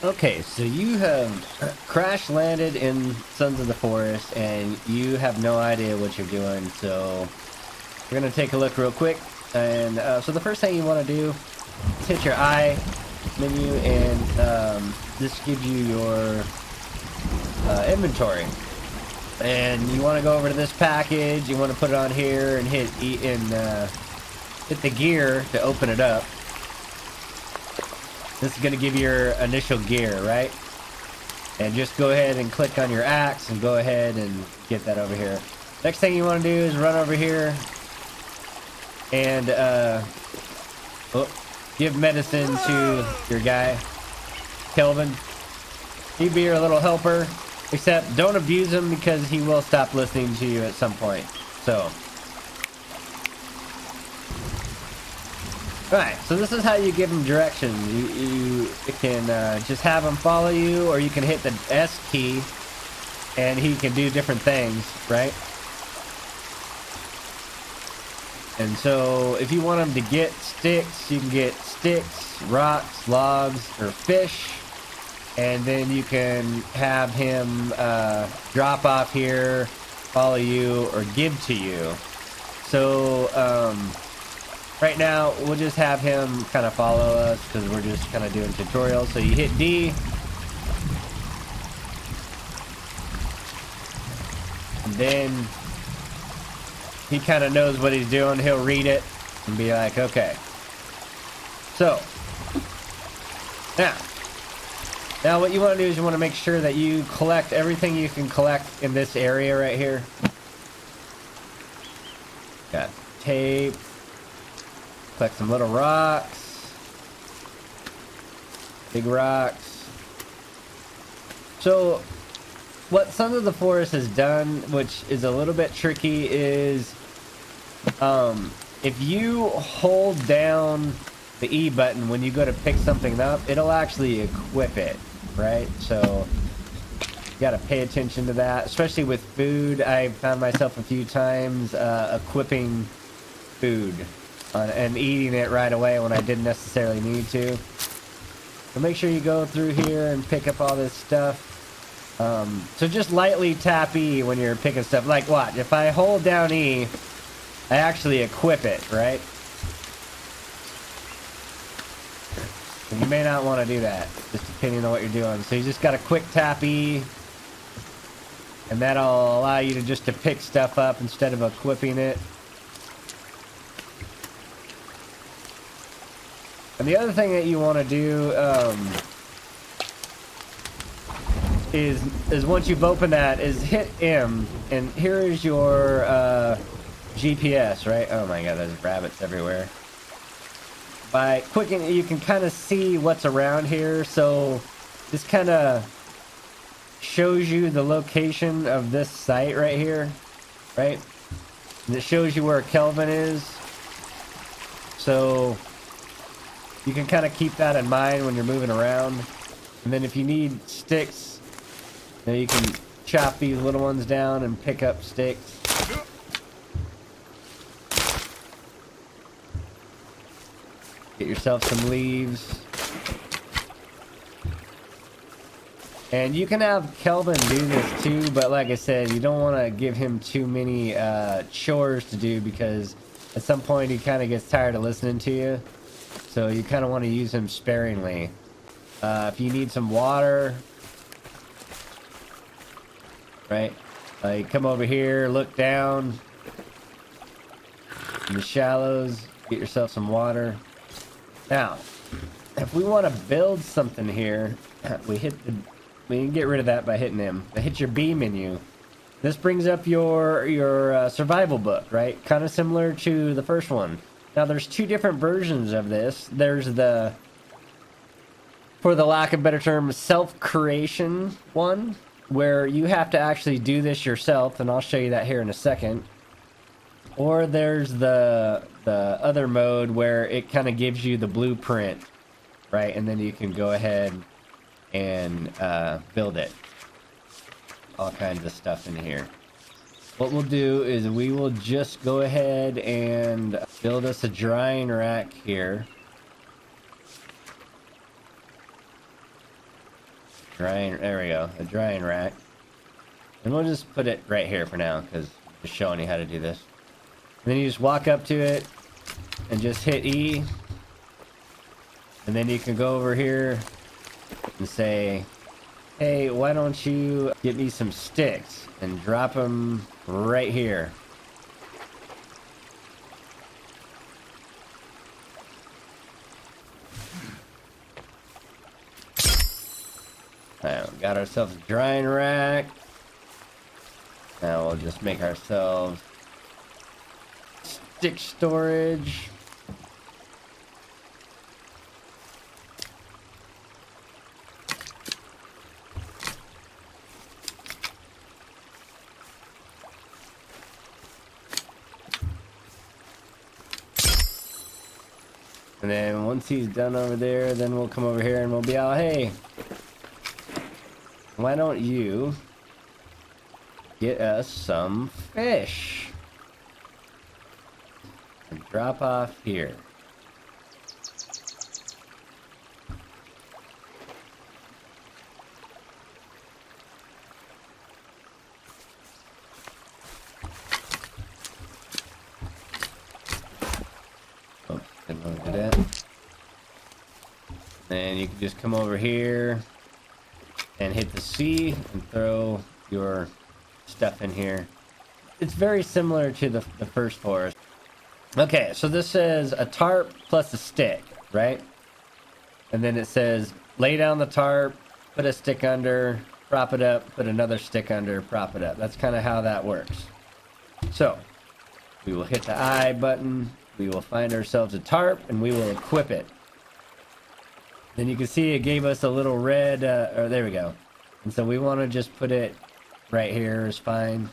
Okay, so you have crash landed in Sons of the Forest and you have no idea what you're doing. So we're going to take a look real quick. And so the first thing you want to do is hit your I menu, and this gives you your inventory. And you want to go over to this package. You want to put it on here and hit E and hit the gear to open it up. This is going to give you your initial gear, right? And just go ahead and click on your axe and go ahead and get that over here. Next thing you want to do is run over here and give medicine to your guy, Kelvin. He'd be your little helper, except don't abuse him because he will stop listening to you at some point. So, alright, so this is how you give him directions. You can just have him follow you, or you can hit the S key and he can do different things, right? And so if you want him to get sticks, you can get sticks, rocks, logs, or fish. And then you can have him drop off here, follow you, or give to you. So right now, we'll just have him kind of follow us because we're just kind of doing tutorials. So you hit D. And then he kind of knows what he's doing. He'll read it and be like, okay. So, now what you want to do is you want to make sure that you collect everything you can collect in this area right here. Got tape. Collect some little rocks. Big rocks. So, what Sons of the Forest has done, which is a little bit tricky, is if you hold down the E button when you go to pick something up, it'll actually equip it, right? So you got to pay attention to that, especially with food. I found myself a few times equipping food and eating it right away when I didn't necessarily need to. So make sure you go through here and pick up all this stuff. So just lightly tap E when you're picking stuff. Like what? If I hold down E, I actually equip it, right? So you may not want to do that, just depending on what you're doing. So you just got to quick tap E, and that'll allow you to just to pick stuff up instead of equipping it. And the other thing that you want to do is once you've opened that, is hit M, and here is your GPS, right? Oh my god, there's rabbits everywhere. By clicking, you can kind of see what's around here, so this kind of shows you the location of this site right here, right? And it shows you where Kelvin is, so you can kind of keep that in mind when you're moving around. And then if you need sticks, now you can chop these little ones down and pick up sticks. Get yourself some leaves. And you can have Kelvin do this too, but like I said, you don't want to give him too many chores to do, because at some point he kind of gets tired of listening to you. So you kind of want to use him sparingly. If you need some water, right? You come over here, look down in the shallows, get yourself some water. Now, if we want to build something here, we can get rid of that by hitting M. But hit your B menu. This brings up your survival book, right? Kind of similar to the first one. Now, there's two different versions of this. There's the, for the lack of a better term, self-creation one, where you have to actually do this yourself, and I'll show you that here in a second. Or there's the other mode where it kind of gives you the blueprint, right? And then you can go ahead and build it. All kinds of stuff in here. What we'll do is we will just go ahead and build us a drying rack here. Drying, there we go, a drying rack. And we'll just put it right here for now, because I'm just showing you how to do this. And then you just walk up to it, and just hit E. And then you can go over here and say, hey, why don't you get me some sticks and drop them right here. Alright, got ourselves a drying rack. Now we'll just make ourselves stick storage. And then once he's done over there, then we'll come over here and we'll be all, hey, why don't you get us some fish and drop off here. Oh, didn't want to do that. Then you can just come over here and hit the C and throw your stuff in here. It's very similar to the first forest. Okay, so this says a tarp plus a stick, right? And then it says lay down the tarp, put a stick under, prop it up, put another stick under, prop it up. That's kind of how that works. So we will hit the I button, we will find ourselves a tarp, and we will equip it. Then you can see it gave us a little red, or there we go. And so we want to just put it right here is fine.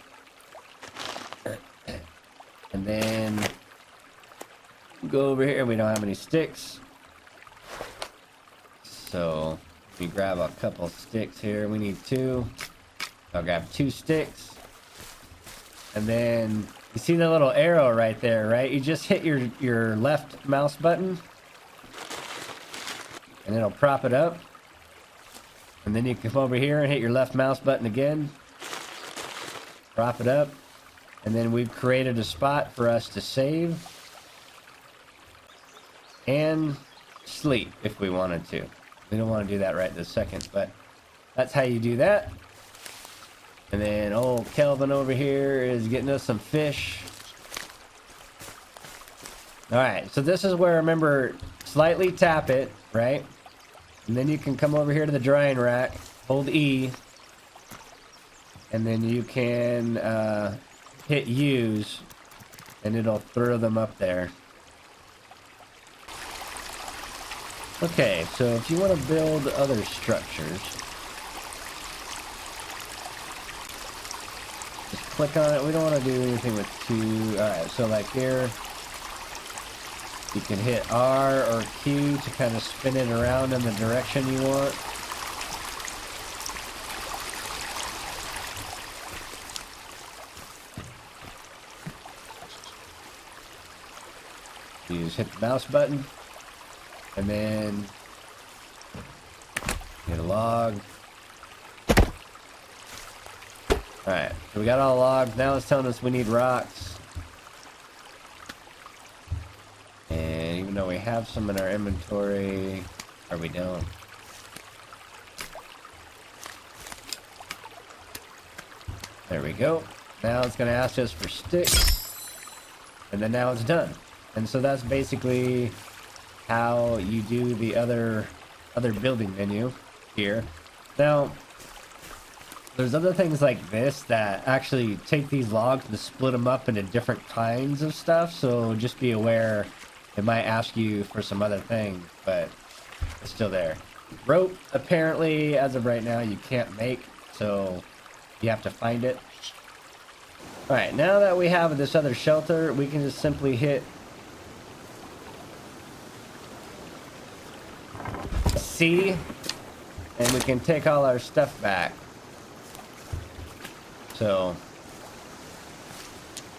And then go over here. We don't have any sticks. So we grab a couple sticks here. We need 2. I'll grab 2 sticks. And then you see the little arrow right there, right? You just hit your left mouse button. And it'll prop it up. And then you come over here and hit your left mouse button again. Prop it up. And then we've created a spot for us to save. And sleep if we wanted to. We don't want to do that right this second, but that's how you do that. And then old Kelvin over here is getting us some fish. Alright, so this is where, remember, slightly tap it, right? And then you can come over here to the drying rack, hold E, and then you can hit use, and it'll throw them up there. Okay, so if you want to build other structures, just click on it. We don't want to do anything with 2. Alright, so like here, you can hit R or Q to kind of spin it around in the direction you want. You just hit the mouse button and then get a log. Alright, so we got all logs. Now it's telling us we need rocks. And even though we have some in our inventory, or we don't. There we go. Now it's going to ask us for sticks. And then now it's done. And so that's basically how you do the other building menu here. Now, there's other things like this that actually take these logs and split them up into different kinds of stuff. So just be aware. It might ask you for some other thing, but it's still there. Rope, apparently, as of right now, you can't make, so you have to find it. Alright, now that we have this other shelter, we can just simply hit C, and we can take all our stuff back. So,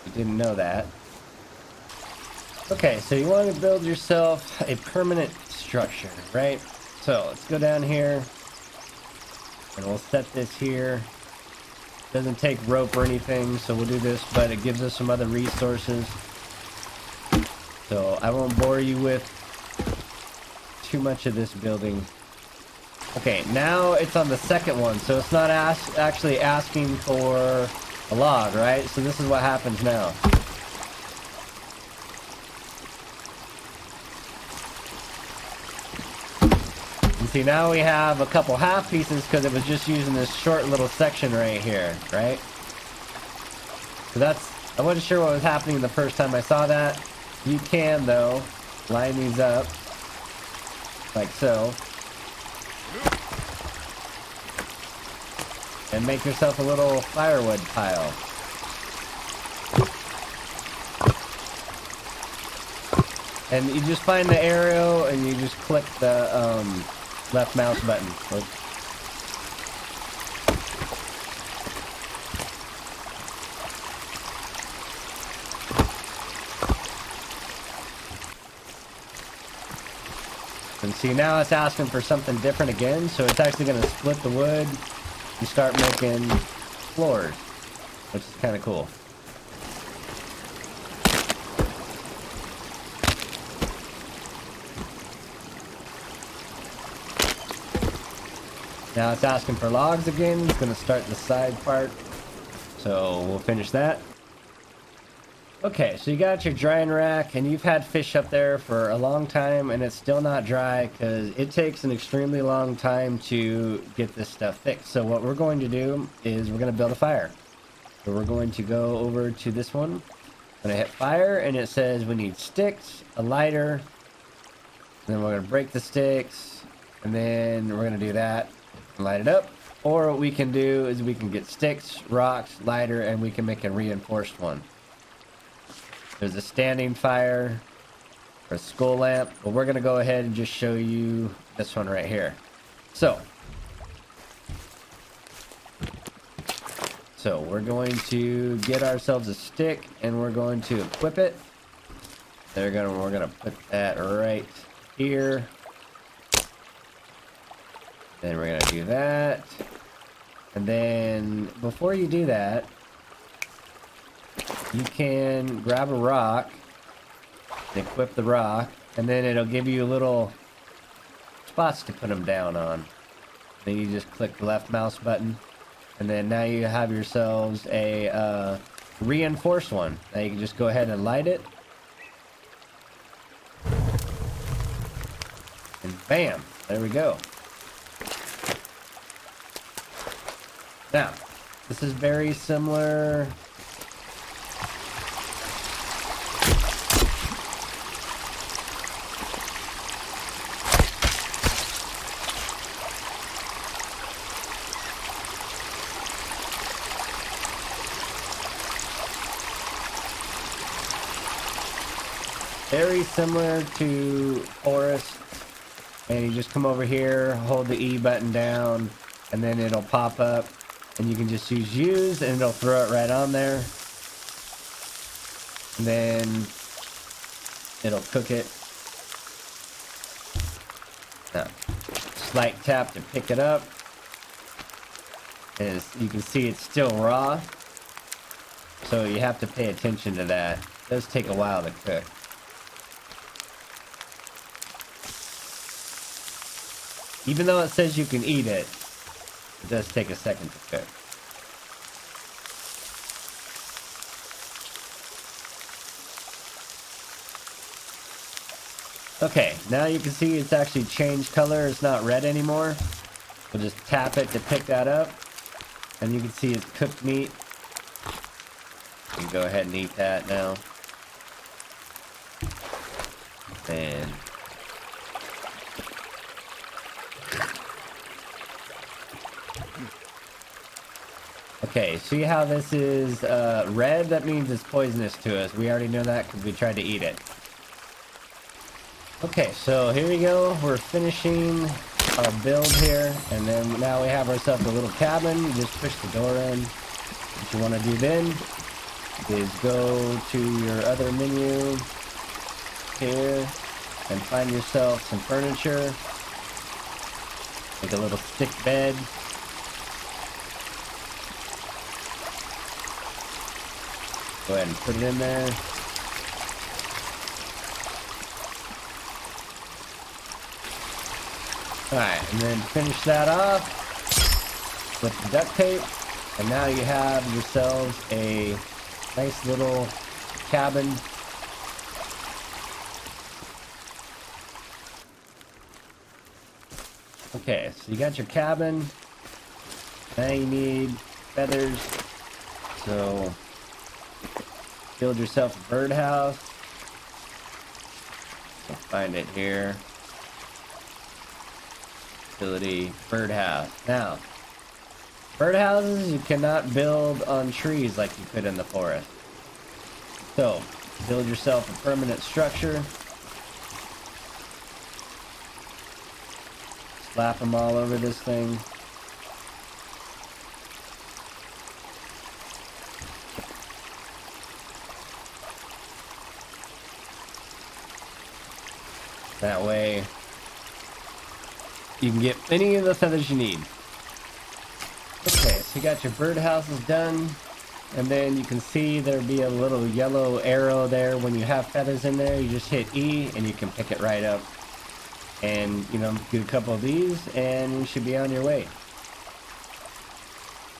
you didn't know that. Okay, so you want to build yourself a permanent structure, right? So let's go down here And we'll set this here. Doesn't take rope or anything, so we'll do this, but it gives us some other resources. So I won't bore you with too much of this building. Okay, now it's on the second one, so it's not actually asking for a log, right? So this is what happens now. And see, now we have a couple half pieces because it was just using this short little section right here, right? So that's, I wasn't sure what was happening the first time I saw that. You can, though, line these up like so. And make yourself a little firewood pile. And you just find the arrow and you just click the left mouse button. And see, now it's asking for something different again, so it's actually going to split the wood and start making floors, which is kind of cool. Now it's asking for logs again. It's going to start the side part, so we'll finish that. Okay, so you got your drying rack, and you've had fish up there for a long time, and it's still not dry because it takes an extremely long time to get this stuff fixed. So what we're going to do is we're going to build a fire. So we're going to go over to this one. I'm going to hit fire, and it says we need sticks, a lighter, and then we're going to break the sticks, and then we're going to do that and light it up. Or what we can do is we can get sticks, rocks, lighter, and we can make a reinforced one. There's a standing fire, or a skull lamp, but we're going to go ahead and just show you this one right here. So we're going to get ourselves a stick, and we're going to equip it. We're going to put that right here. Then we're going to do that. And then before you do that, you can grab a rock, and equip the rock, and then it'll give you little spots to put them down on. Then you just click the left mouse button, and then now you have yourselves a reinforced one. Now you can just go ahead and light it. And bam, there we go. Now, this is very similar. Very similar to Forest, and you just come over here, hold the E button down, and then it'll pop up, and you can just use, and it'll throw it right on there, and then it'll cook it. Now, slight tap to pick it up, and you can see it's still raw, so you have to pay attention to that. It does take a while to cook. Even though it says you can eat it, it does take a second to cook. Okay, now you can see it's actually changed color. It's not red anymore. We'll just tap it to pick that up. And you can see it's cooked meat. You can go ahead and eat that now. And okay, see how this is red? That means it's poisonous to us. We already know that because we tried to eat it. Okay, so here we go. We're finishing our build here, and then now we have ourselves a little cabin. You just push the door in. What you want to do then is go to your other menu here and find yourself some furniture. Like a little stick bed. Go ahead and put it in there. Alright, and then finish that off with the duct tape. And now you have yourselves a nice little cabin. Okay, so you got your cabin. Now you need feathers. So build yourself a birdhouse. We'll find it here. Utility birdhouse. Now, birdhouses you cannot build on trees like you could in the forest. So, build yourself a permanent structure. Slap them all over this thing. That way, you can get any of the feathers you need. Okay, so you got your birdhouses done, and then you can see there'll be a little yellow arrow there. When you have feathers in there, you just hit E and you can pick it right up. And, you know, get a couple of these and you should be on your way.